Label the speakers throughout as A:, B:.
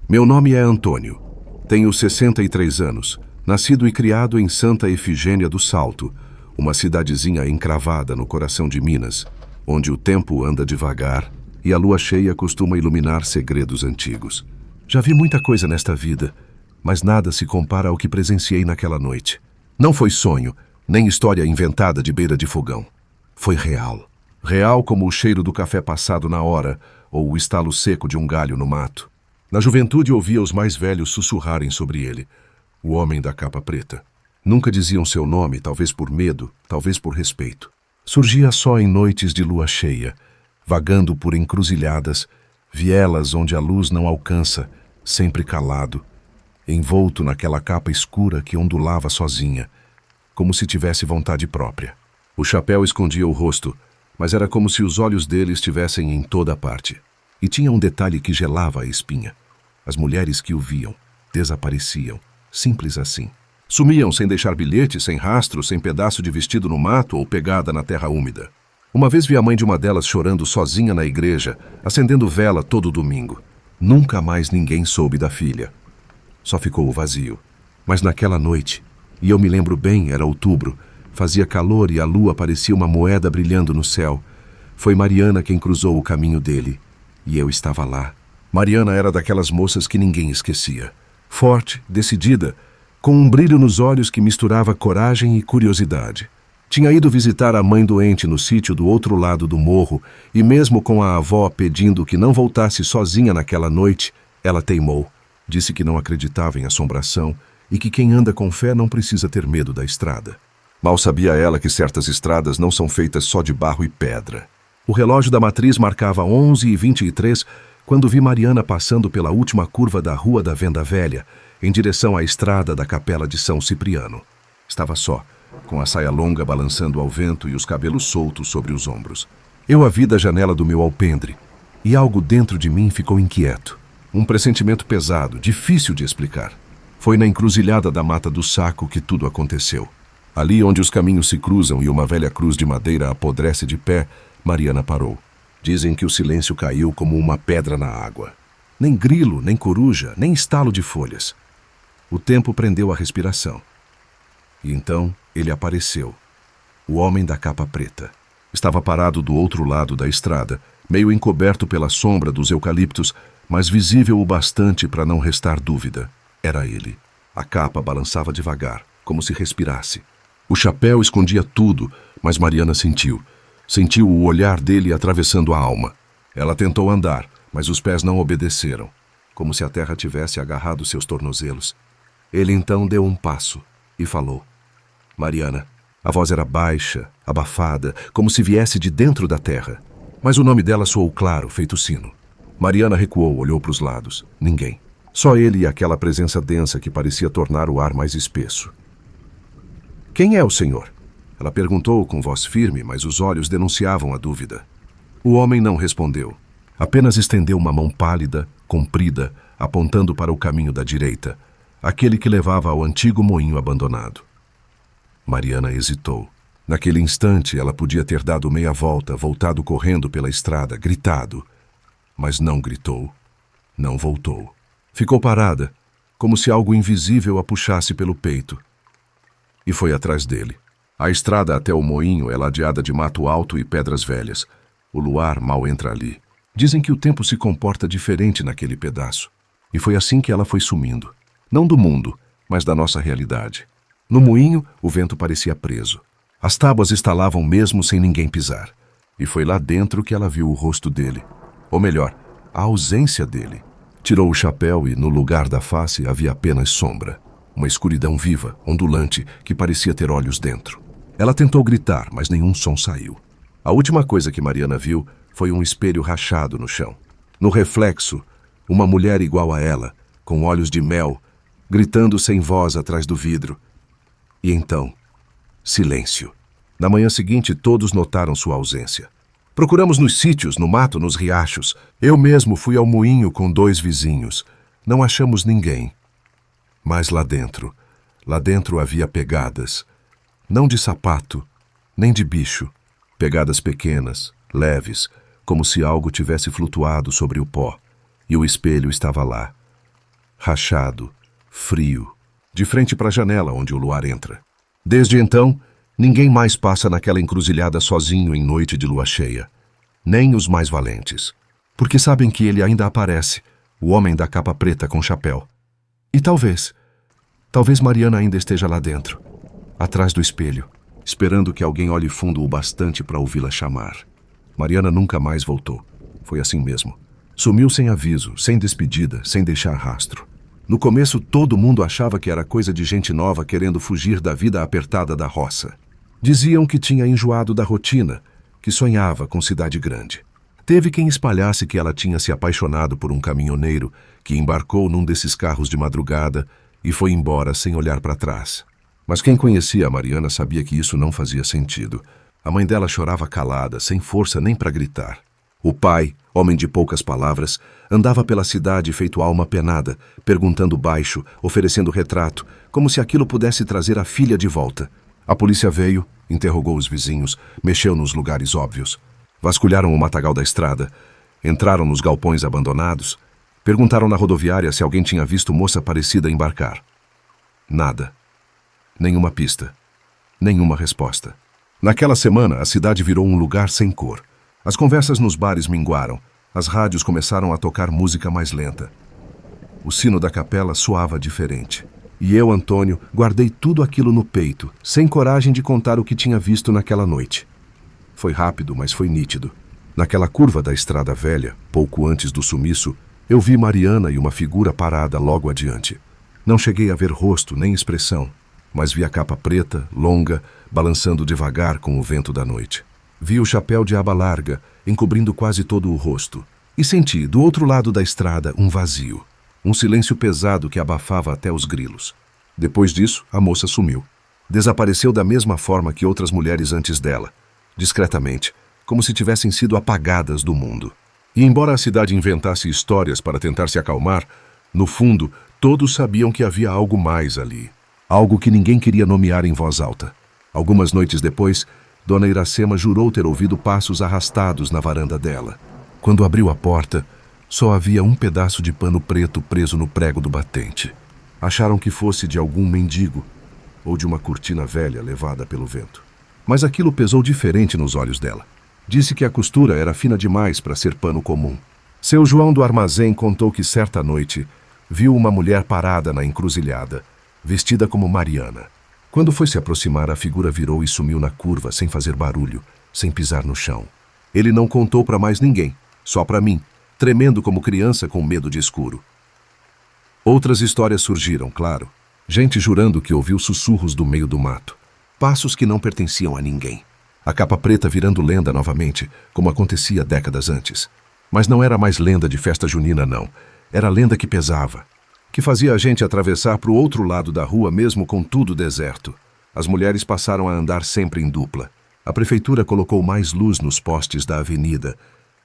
A: Meu nome é Antônio. Tenho 63 anos, nascido e criado em Santa Efigênia do Salto, uma cidadezinha encravada no coração de Minas, onde o tempo anda devagar e a lua cheia costuma iluminar segredos antigos. Já vi muita coisa nesta vida, mas nada se compara ao que presenciei naquela noite. Não foi sonho, nem história inventada de beira de fogão. Foi real. Real como o cheiro do café passado na hora ou o estalo seco de um galho no mato. Na juventude ouvia os mais velhos sussurrarem sobre ele, o homem da capa preta. Nunca diziam seu nome, talvez por medo, talvez por respeito. Surgia só em noites de lua cheia, vagando por encruzilhadas, vielas onde a luz não alcança, sempre calado, envolto naquela capa escura que ondulava sozinha, como se tivesse vontade própria. O chapéu escondia o rosto, mas era como se os olhos dele estivessem em toda parte. E tinha um detalhe que gelava a espinha. As mulheres que o viam desapareciam, simples assim. Sumiam sem deixar bilhete, sem rastro, sem pedaço de vestido no mato ou pegada na terra úmida. Uma vez vi a mãe de uma delas chorando sozinha na igreja, acendendo vela todo domingo. Nunca mais ninguém soube da filha. Só ficou o vazio. Mas naquela noite, e eu me lembro bem, era outubro, fazia calor e a lua parecia uma moeda brilhando no céu. Foi Mariana quem cruzou o caminho dele, e eu estava lá. Mariana era daquelas moças que ninguém esquecia. Forte, decidida, com um brilho nos olhos que misturava coragem e curiosidade. Tinha ido visitar a mãe doente no sítio do outro lado do morro, e mesmo com a avó pedindo que não voltasse sozinha naquela noite, ela teimou. Disse que não acreditava em assombração e que quem anda com fé não precisa ter medo da estrada. Mal sabia ela que certas estradas não são feitas só de barro e pedra. O relógio da matriz marcava 11h23 quando vi Mariana passando pela última curva da Rua da Venda Velha, em direção à estrada da Capela de São Cipriano. Estava só, com a saia longa balançando ao vento e os cabelos soltos sobre os ombros. Eu a vi da janela do meu alpendre, e algo dentro de mim ficou inquieto. Um pressentimento pesado, difícil de explicar. Foi na encruzilhada da Mata do Saco que tudo aconteceu. Ali onde os caminhos se cruzam e uma velha cruz de madeira apodrece de pé, Mariana parou. Dizem que o silêncio caiu como uma pedra na água. Nem grilo, nem coruja, nem estalo de folhas. O tempo prendeu a respiração. E então ele apareceu. O homem da capa preta. Estava parado do outro lado da estrada, meio encoberto pela sombra dos eucaliptos, mas visível o bastante para não restar dúvida. Era ele. A capa balançava devagar, como se respirasse. O chapéu escondia tudo, mas Mariana sentiu. Sentiu o olhar dele atravessando a alma. Ela tentou andar, mas os pés não obedeceram, como se a terra tivesse agarrado seus tornozelos. Ele então deu um passo e falou. Mariana. A voz era baixa, abafada, como se viesse de dentro da terra. Mas o nome dela soou claro, feito sino. Mariana recuou, olhou para os lados. Ninguém. Só ele e aquela presença densa que parecia tornar o ar mais espesso. Quem é o senhor? Ela perguntou com voz firme, mas os olhos denunciavam a dúvida. O homem não respondeu. Apenas estendeu uma mão pálida, comprida, apontando para o caminho da direita, aquele que levava ao antigo moinho abandonado. Mariana hesitou. Naquele instante, ela podia ter dado meia volta, voltado correndo pela estrada, gritado. Mas não gritou. Não voltou. Ficou parada, como se algo invisível a puxasse pelo peito. E foi atrás dele. A estrada até o moinho é ladeada de mato alto e pedras velhas. O luar mal entra ali. Dizem que o tempo se comporta diferente naquele pedaço. E foi assim que ela foi sumindo. Não do mundo, mas da nossa realidade. No moinho, o vento parecia preso. As tábuas estalavam mesmo sem ninguém pisar. E foi lá dentro que ela viu o rosto dele. Ou melhor, a ausência dele. Tirou o chapéu e, no lugar da face, havia apenas sombra. Uma escuridão viva, ondulante, que parecia ter olhos dentro. Ela tentou gritar, mas nenhum som saiu. A última coisa que Mariana viu foi um espelho rachado no chão. No reflexo, uma mulher igual a ela, com olhos de mel, gritando sem voz atrás do vidro. E então, silêncio. Na manhã seguinte, todos notaram sua ausência. Procuramos nos sítios, no mato, nos riachos. Eu mesmo fui ao moinho com 2 vizinhos. Não achamos ninguém. Mas lá dentro havia pegadas. Não de sapato, nem de bicho. Pegadas pequenas, leves, como se algo tivesse flutuado sobre o pó. E o espelho estava lá, rachado, frio, de frente para a janela onde o luar entra. Desde então, ninguém mais passa naquela encruzilhada sozinho em noite de lua cheia, nem os mais valentes, porque sabem que ele ainda aparece, o homem da capa preta com chapéu. E talvez Mariana ainda esteja lá dentro, atrás do espelho, esperando que alguém olhe fundo o bastante para ouvi-la chamar. Mariana nunca mais voltou. Foi assim mesmo. Sumiu sem aviso, sem despedida, sem deixar rastro. No começo, todo mundo achava que era coisa de gente nova querendo fugir da vida apertada da roça. Diziam que tinha enjoado da rotina, que sonhava com cidade grande. Teve quem espalhasse que ela tinha se apaixonado por um caminhoneiro que embarcou num desses carros de madrugada e foi embora sem olhar para trás. Mas quem conhecia a Mariana sabia que isso não fazia sentido. A mãe dela chorava calada, sem força nem para gritar. O pai, homem de poucas palavras, andava pela cidade feito alma penada, perguntando baixo, oferecendo retrato, como se aquilo pudesse trazer a filha de volta. A polícia veio, interrogou os vizinhos, mexeu nos lugares óbvios. Vasculharam o matagal da estrada, entraram nos galpões abandonados, perguntaram na rodoviária se alguém tinha visto moça parecida embarcar. Nada. Nenhuma pista. Nenhuma resposta. Naquela semana, a cidade virou um lugar sem cor. As conversas nos bares minguaram. As rádios começaram a tocar música mais lenta. O sino da capela soava diferente. E eu, Antônio, guardei tudo aquilo no peito, sem coragem de contar o que tinha visto naquela noite. Foi rápido, mas foi nítido. Naquela curva da estrada velha, pouco antes do sumiço, eu vi Mariana e uma figura parada logo adiante. Não cheguei a ver rosto nem expressão, mas vi a capa preta, longa, balançando devagar com o vento da noite. Vi o chapéu de aba larga, encobrindo quase todo o rosto. E senti, do outro lado da estrada, um vazio. Um silêncio pesado que abafava até os grilos. Depois disso, a moça sumiu. Desapareceu da mesma forma que outras mulheres antes dela. Discretamente, como se tivessem sido apagadas do mundo. E embora a cidade inventasse histórias para tentar se acalmar, no fundo, todos sabiam que havia algo mais ali. Algo que ninguém queria nomear em voz alta. Algumas noites depois, Dona Iracema jurou ter ouvido passos arrastados na varanda dela. Quando abriu a porta, só havia um pedaço de pano preto preso no prego do batente. Acharam que fosse de algum mendigo ou de uma cortina velha levada pelo vento. Mas aquilo pesou diferente nos olhos dela. Disse que a costura era fina demais para ser pano comum. Seu João do armazém contou que certa noite viu uma mulher parada na encruzilhada, vestida como Mariana. Quando foi se aproximar, a figura virou e sumiu na curva, sem fazer barulho, sem pisar no chão. Ele não contou para mais ninguém, só para mim, tremendo como criança com medo de escuro. Outras histórias surgiram, claro. Gente jurando que ouviu sussurros do meio do mato. Passos que não pertenciam a ninguém. A capa preta virando lenda novamente, como acontecia décadas antes. Mas não era mais lenda de festa junina, não. Era lenda que pesava, que fazia a gente atravessar para o outro lado da rua mesmo com tudo deserto. As mulheres passaram a andar sempre em dupla. A prefeitura colocou mais luz nos postes da avenida,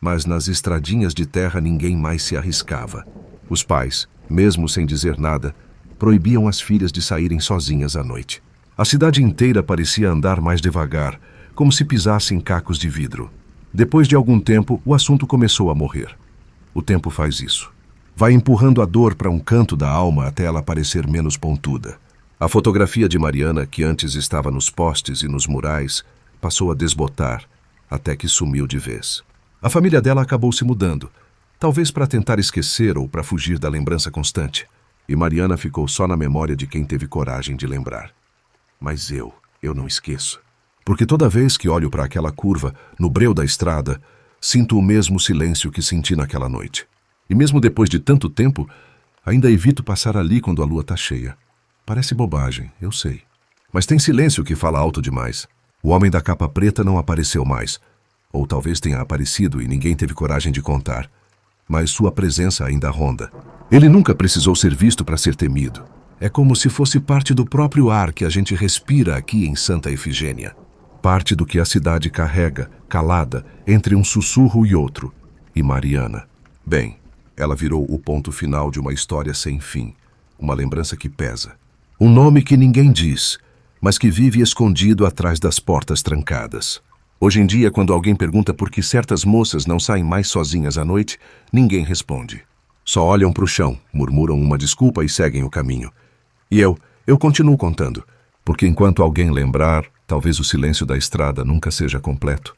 A: mas nas estradinhas de terra ninguém mais se arriscava. Os pais, mesmo sem dizer nada, proibiam as filhas de saírem sozinhas à noite. A cidade inteira parecia andar mais devagar, como se pisasse em cacos de vidro. Depois de algum tempo, o assunto começou a morrer. O tempo faz isso. Vai empurrando a dor para um canto da alma até ela parecer menos pontuda. A fotografia de Mariana, que antes estava nos postes e nos murais, passou a desbotar, até que sumiu de vez. A família dela acabou se mudando, talvez para tentar esquecer ou para fugir da lembrança constante. E Mariana ficou só na memória de quem teve coragem de lembrar. Mas eu não esqueço. Porque toda vez que olho para aquela curva, no breu da estrada, sinto o mesmo silêncio que senti naquela noite. E mesmo depois de tanto tempo, ainda evito passar ali quando a lua está cheia. Parece bobagem, eu sei. Mas tem silêncio que fala alto demais. O homem da capa preta não apareceu mais. Ou talvez tenha aparecido e ninguém teve coragem de contar. Mas sua presença ainda ronda. Ele nunca precisou ser visto para ser temido. É como se fosse parte do próprio ar que a gente respira aqui em Santa Efigênia. Parte do que a cidade carrega, calada, entre um sussurro e outro. E Mariana. Bem, ela virou o ponto final de uma história sem fim. Uma lembrança que pesa. Um nome que ninguém diz, mas que vive escondido atrás das portas trancadas. Hoje em dia, quando alguém pergunta por que certas moças não saem mais sozinhas à noite, ninguém responde. Só olham para o chão, murmuram uma desculpa e seguem o caminho. E eu continuo contando, porque enquanto alguém lembrar, talvez o silêncio da estrada nunca seja completo.